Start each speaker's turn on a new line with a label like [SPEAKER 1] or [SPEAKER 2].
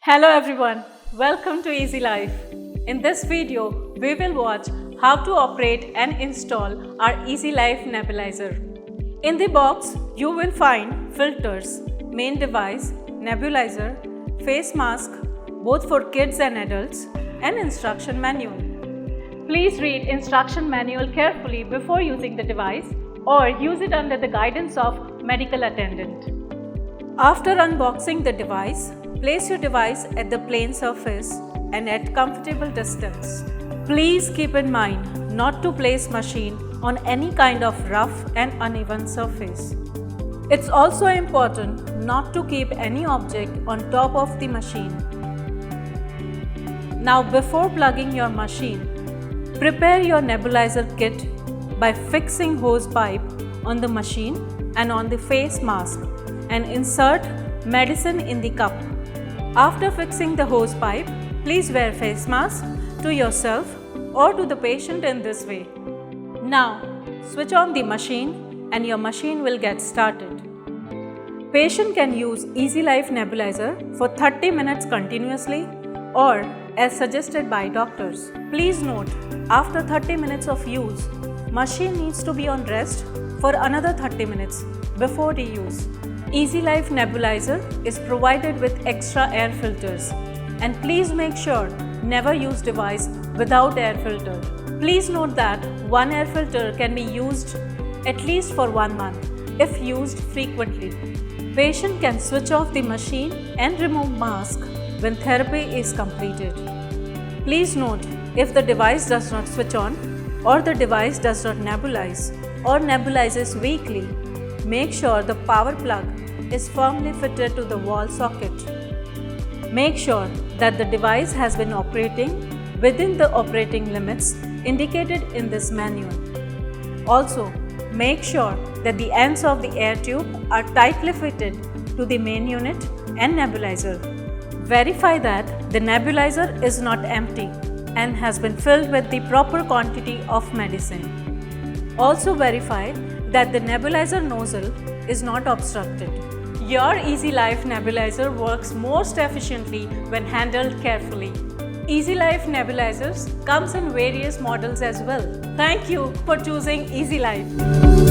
[SPEAKER 1] Hello everyone, welcome to Ezlife. In this video, we will watch how to operate and install our Ezlife nebulizer. In the box, you will find filters, main device, nebulizer, face mask, both for kids and adults, and instruction manual. Please read instruction manual carefully before using the device or use it under the guidance of medical attendant. After unboxing the device, place your device at the plane surface and at comfortable distance. Please keep in mind not to place machine on any kind of rough and uneven surface. It's also important not to keep any object on top of the machine. Now before plugging your machine, prepare your nebulizer kit by fixing hose pipe on the machine and on the face mask and insert medicine in the cup. After fixing the hose pipe, please wear face mask to yourself or to the patient in this way. Now, switch on the machine and your machine will get started. Patient can use Ezlife nebulizer for 30 minutes continuously or as suggested by doctors. Please note, after 30 minutes of use, machine needs to be on rest for another 30 minutes before reuse. Ezlife nebulizer is provided with extra air filters, and please make sure never use device without air filter. Please note that one air filter can be used at least for 1 month if used frequently. Patient can switch off the machine and remove mask when therapy is completed. Please note, if the device does not switch on or the device does not nebulize or nebulizes weakly, make sure the power plug is firmly fitted to the wall socket. Make sure that the device has been operating within the operating limits indicated in this manual. Also, make sure that the ends of the air tube are tightly fitted to the main unit and nebulizer. Verify that the nebulizer is not empty and has been filled with the proper quantity of medicine. Also verify that the nebulizer nozzle is not obstructed. Your Ezlife nebulizer works most efficiently when handled carefully. Ezlife nebulizers comes in various models as well. Thank you for choosing Ezlife.